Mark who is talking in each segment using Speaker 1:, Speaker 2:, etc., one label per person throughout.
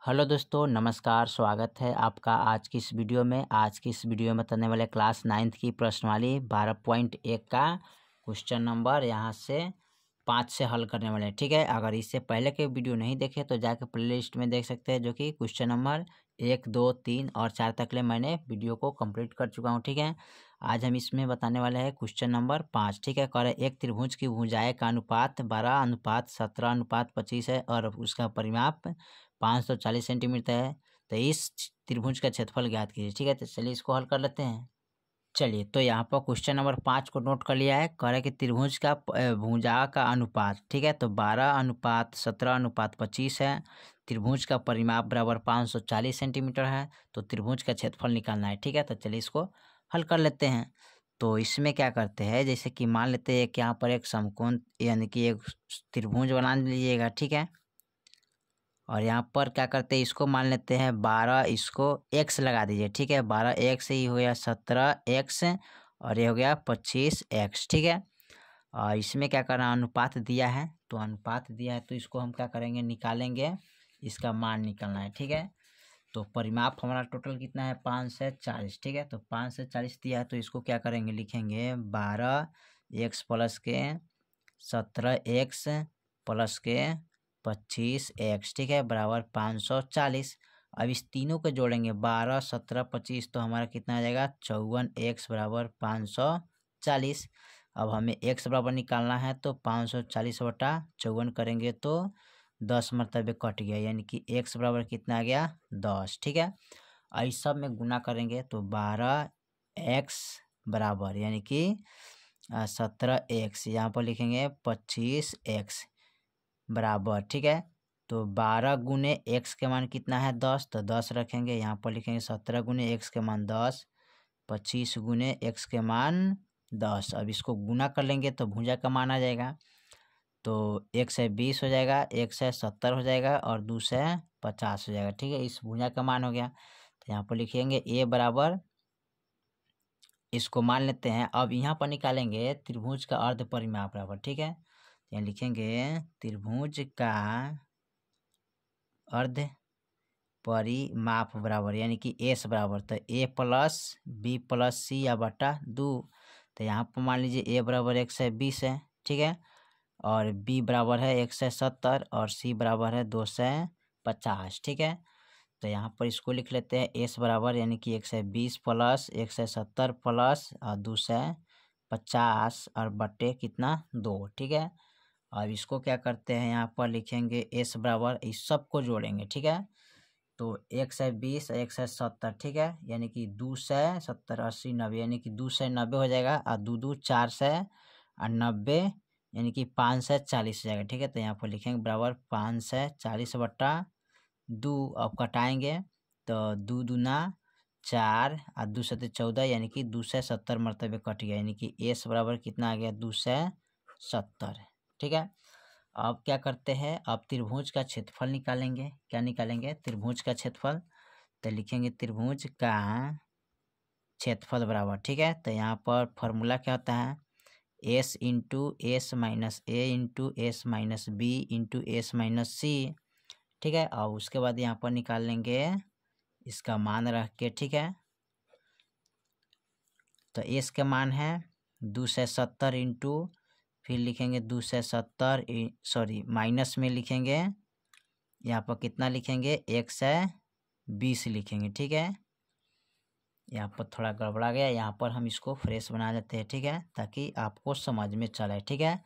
Speaker 1: Hello दोस्तों, नमस्कार। स्वागत है आपका आज की इस वीडियो में। आज की इस वीडियो में बताने वाले क्लास 9th की प्रश्नवाली 12.1 का क्वेश्चन नंबर यहाँ से 5 से हल करने वाले हैं। ठीक है, अगर इससे पहले के वीडियो नहीं देखे तो जाकर प्लेलिस्ट में देख सकते हैं, जो कि क्वेश्चन नंबर 1, 2, 3 और 4 तक ले मैंने वीडियो को कंप्लीट कर चुका हूँ। ठीक है, आज हम इसमें बताने वाले हैं क्वेश्चन नंबर 5। ठीक है, कह एक त्रिभुज की भुजाएं का अनुपात 12:17:25 है और उसका परिमाप 540 सेंटीमीटर है। तो इस त्रिभुज का क्षेत्रफल ज्ञात कीजिए। ठीक है, तो चलिए इसको हल कर लेते हैं। चलिए, तो यहाँ पर क्वेश्चन नंबर 5 को नोट कर लिया है। कह रहे कि त्रिभुज का भुजा का अनुपात, ठीक है, तो 12:17:25 है। त्रिभुज का परिमाप बराबर 540 सेंटीमीटर है। तो त्रिभुज का क्षेत्रफल निकालना है। ठीक है, तो चलिए इसको हल कर लेते हैं। तो इसमें क्या करते हैं, जैसे कि मान लेते हैं कि यहाँ पर एक समकोण यानी कि एक त्रिभुज बना लीजिएगा। ठीक है, और यहाँ पर क्या करते हैं, इसको मान लेते हैं 12, इसको x लगा दीजिए। ठीक है, 12x ही हो गया 17x और ये हो गया 25x। ठीक है, और इसमें क्या करना, अनुपात दिया है, तो अनुपात दिया है तो इसको हम क्या करेंगे, निकालेंगे, इसका मान निकालना है। ठीक है, तो परिमाप हमारा टोटल कितना है, 5 से 40। ठीक है, तो 5 से 40 दिया है तो इसको क्या करेंगे, लिखेंगे 12x प्लस के 17x प्लस के 25x। ठीक है, बराबर 540। अब इस तीनों को जोड़ेंगे, 12, 17, 25, तो हमारा कितना आ जाएगा, 54x बराबर 540। अब हमें x बराबर निकालना है, तो 540/54 करेंगे तो 10 मरतबे कट गया, यानी कि x बराबर कितना आ गया, 10। ठीक है, और इस सब में गुना करेंगे तो 12x बराबर यानी कि 17x, यहाँ पर लिखेंगे 25x बराबर। ठीक है, तो 12 गुने x के मान कितना है, 10, तो 10 रखेंगे। यहाँ पर लिखेंगे 17 गुने x के मान 10, 25 गुने x के मान 10। अब इसको गुना कर लेंगे तो भुजा का मान आ जाएगा, तो 1 से 20 हो जाएगा, 1 से 70 हो जाएगा और 2 से 50 हो जाएगा। ठीक है, इस भुजा का मान हो गया। तो यहाँ पर लिखेंगे a बराबर, इसको मान लेते हैं। अब यहाँ पर निकालेंगे त्रिभुज का अर्ध परिमाप बराबर। ठीक है, यहाँ लिखेंगे त्रिभुज का अर्ध परिमाप बराबर यानी कि एस बराबर, तो a प्लस बी प्लस सी या बटा 2। तो यहाँ पर मान लीजिए a बराबर 120 है। ठीक है, और b बराबर है 170 और c बराबर है 250। ठीक है, तो यहाँ पर इसको लिख लेते हैं s बराबर यानी कि 120 प्लस 170 प्लस 250 और बटे कितना, 2। ठीक है, अब इसको क्या करते हैं, यहाँ पर लिखेंगे s बराबर, इस सब को जोड़ेंगे। ठीक है, तो 120 170, ठीक है, यानी कि 2 से 70 80 90, यानी कि 2 से 90 हो जाएगा और 2 2 4 से 90, यानी कि 5 से 40 हो जाएगा। ठीक है, तो यहाँ पर लिखेंगे बराबर 5 से 40/2। अब कटाएंगे तो 2 दूना 4 और 2 से 14, यानी कि 2 से 70 मरतबे कट गया, यानी कि एस बराबर कितना आ गया, 2 से 70। ठीक है, अब क्या करते हैं, अब त्रिभुज का क्षेत्रफल निकालेंगे। क्या निकालेंगे, त्रिभुज का क्षेत्रफल। तो लिखेंगे त्रिभुज का क्षेत्रफल बराबर। ठीक है, तो यहाँ पर फॉर्मूला क्या होता है, s into S minus A into S minus B into S minus C. ठीक है, और उसके बाद यहाँ पर निकाल लेंगे इसका मान रख के। ठीक है, तो s के मान है 270 इंटू, फिर लिखेंगे 270 सॉरी माइनस में लिखेंगे, यहाँ पर कितना लिखेंगे, 120 लिखेंगे। ठीक है, यहाँ पर थोड़ा गड़बड़ा गया, यहाँ पर हम इसको फ्रेश बना देते हैं। ठीक है, ताकि आपको समझ में चले। ठीक है,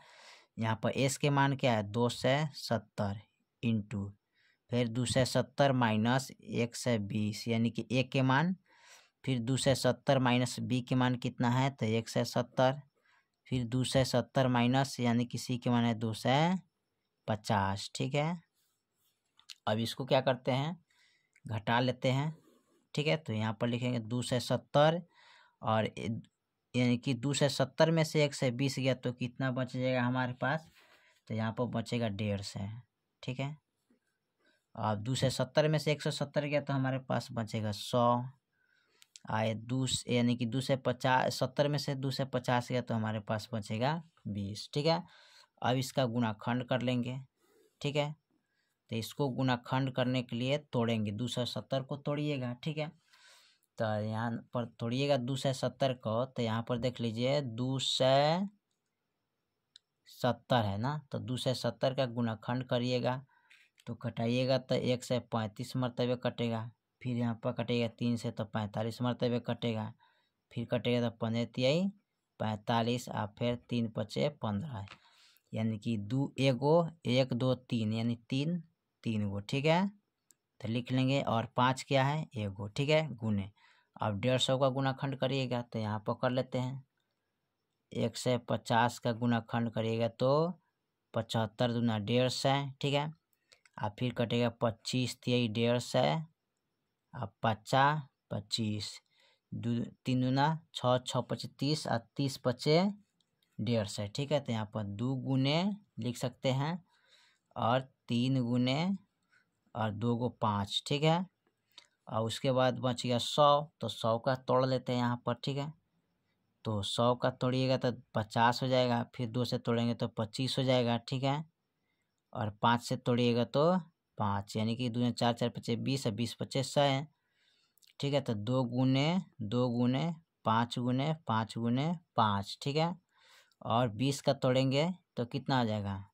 Speaker 1: यहाँ पर एस के मान क्या है, 270 इंटू, फिर 270 माइनस 120 यानी कि ए के मान, फिर 270 माइनस बी के मान कितना है, तो 170, फिर 270 माइनस यानी कि सी के मान है 250। ठीक है, अब इसको क्या करते हैं, घटा लेते हैं। ठीक है, तो यहाँ पर लिखेंगे 270 और यानी कि 270 में से 120 गया तो कितना बच जाएगा हमारे पास, तो यहाँ पर बचेगा 150। ठीक है, अब 270 में से 170 गया तो हमारे पास बचेगा 100 आए, यानी कि 270 में से 250 गया तो हमारे पास बचेगा 20। ठीक है, अब इसका गुणाखंड कर लेंगे। ठीक है, तो इसको गुणाखंड करने के लिए तोड़ेंगे, 270 को तोड़िएगा, ठीक है। तो यहाँ पर तोड़िएगा 270 को, तो यहाँ पर देख लीजिए 270 है ना, तो 270 का गुणाखंड करिएगा तो घटाइएगा तो 1 से 35 मरतबे कटेगा, फिर यहाँ पर कटेगा 3 से तो 45 मरतबे कटेगा, फिर कटेगा तो 15 तिहाई 45 और फिर 3 पचे 15, यानी कि 2 एगो 1 2 3 यानी 3 गो, ठीक है। तो लिख लेंगे, और 5 क्या है, एगो, ठीक है, गुने। अब 150 का गुणाखंड करिएगा तो यहाँ पर कर लेते हैं, 1 से 50 का गुणाखंड करिएगा तो 75 दूना 150, ठीक है। और फिर कटेगा 25 तिहाई 150 और 50 25, 3 दूना 6 6 पचे 30 और 30 पचे 150, ठीक है। तो यहाँ पर 2 गुने लिख सकते हैं और 3 गुने और 2 गो 5, ठीक है। और उसके बाद बच गया 100, तो 100 का तोड़ लेते हैं यहाँ पर, ठीक है। तो 100 का तोड़िएगा तो 50 हो जाएगा, फिर 2 से तोड़ेंगे तो 25 हो जाएगा, ठीक है। और 5 से तोड़िएगा तो 5, यानी कि 2 4 4 पचे 20 और 20 पचे 100 है, ठीक है। तो 2 गुने 2 गुने 5 गुने 5 गुने 5, ठीक है। और 20 का तोड़ेंगे तो कितना आ जाएगा,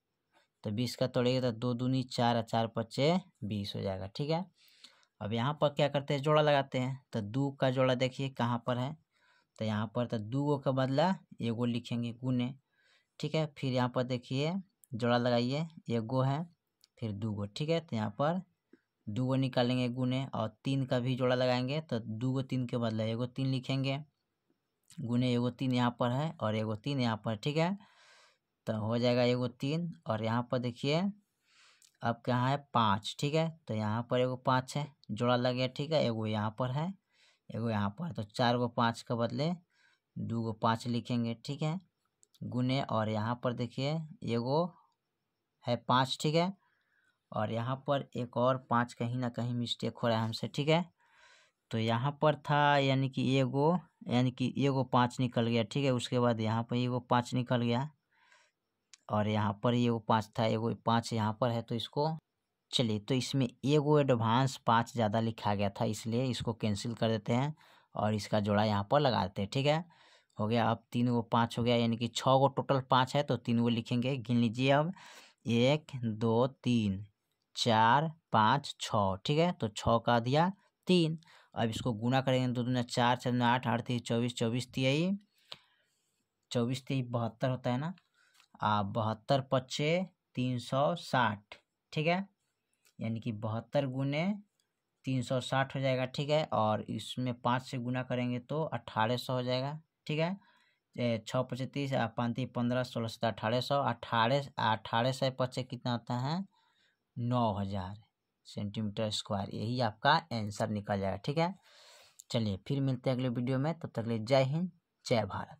Speaker 1: तो 20 का तोड़ेंगे तो 2 दूनी 4 और 4 पचे 20 हो जाएगा, ठीक है। अब यहाँ पर क्या करते हैं, जोड़ा लगाते हैं। तो 2 का जोड़ा देखिए कहाँ पर है, तो यहाँ पर तो 2 गो का बदला एगो लिखेंगे गुने, ठीक है। फिर यहाँ पर देखिए जोड़ा लगाइए, एगो है फिर 2 गो, ठीक है। तो यहाँ पर 2 गो निकालेंगे गुने, और 3 का भी जोड़ा लगाएंगे तो 2 गो 3 के बदले एगो 3 लिखेंगे, गुने एगो 3 यहाँ पर है और एगो 3 यहाँ पर, ठीक है। तो हो जाएगा एगो 3, और यहाँ पर देखिए अब क्या है 5, ठीक है। तो यहाँ पर एगो 5 है, जोड़ा लग गया, ठीक है। एगो यहाँ पर है, एगो यहाँ पर, तो 4 गो 5 के बदले 2 गो 5 लिखेंगे, ठीक है, गुने। और यहाँ पर देखिए एगो है 5, ठीक है। और यहाँ पर एक और 5 कहीं ना कहीं मिस्टेक हो रहा है हमसे, ठीक है। तो यहाँ पर था यानी कि एगो 5 निकल गया, ठीक है। उसके बाद यहाँ पर एगो 5 निकल गया, और यहाँ पर एगो 5 था, एगो 5 यहाँ पर है, तो इसको चलिए, तो इसमें एगो एडवांस 5 ज़्यादा लिखा गया था, इसलिए इसको कैंसिल कर देते हैं और इसका जोड़ा यहाँ पर लगा देते हैं, ठीक है। हो गया, अब 3 गो 5 हो गया, यानी कि 6 गो टोटल 5 है, तो 3 गो लिखेंगे, गिन लीजिए अब 1 2 3 4 5 6, ठीक है। तो 6 का दिया 3, अब इसको गुना करेंगे, 2 दूना 4 4 दूना 8 8 3 24 24 तिहाई 72 होता है ना, 72 पचे 360, ठीक है, यानी कि 72 गुने 360 हो जाएगा, ठीक है। और इसमें 5 से गुना करेंगे तो 1800 हो जाएगा, ठीक है। 6 पचे 30 5 3 15 16 17 1800, 18 से पचे कितना होता है 9000 सेंटीमीटर स्क्वायर, यही आपका आंसर निकल जाएगा, ठीक है। चलिए फिर मिलते हैं अगले वीडियो में, तब तक के लिए जय हिंद जय भारत।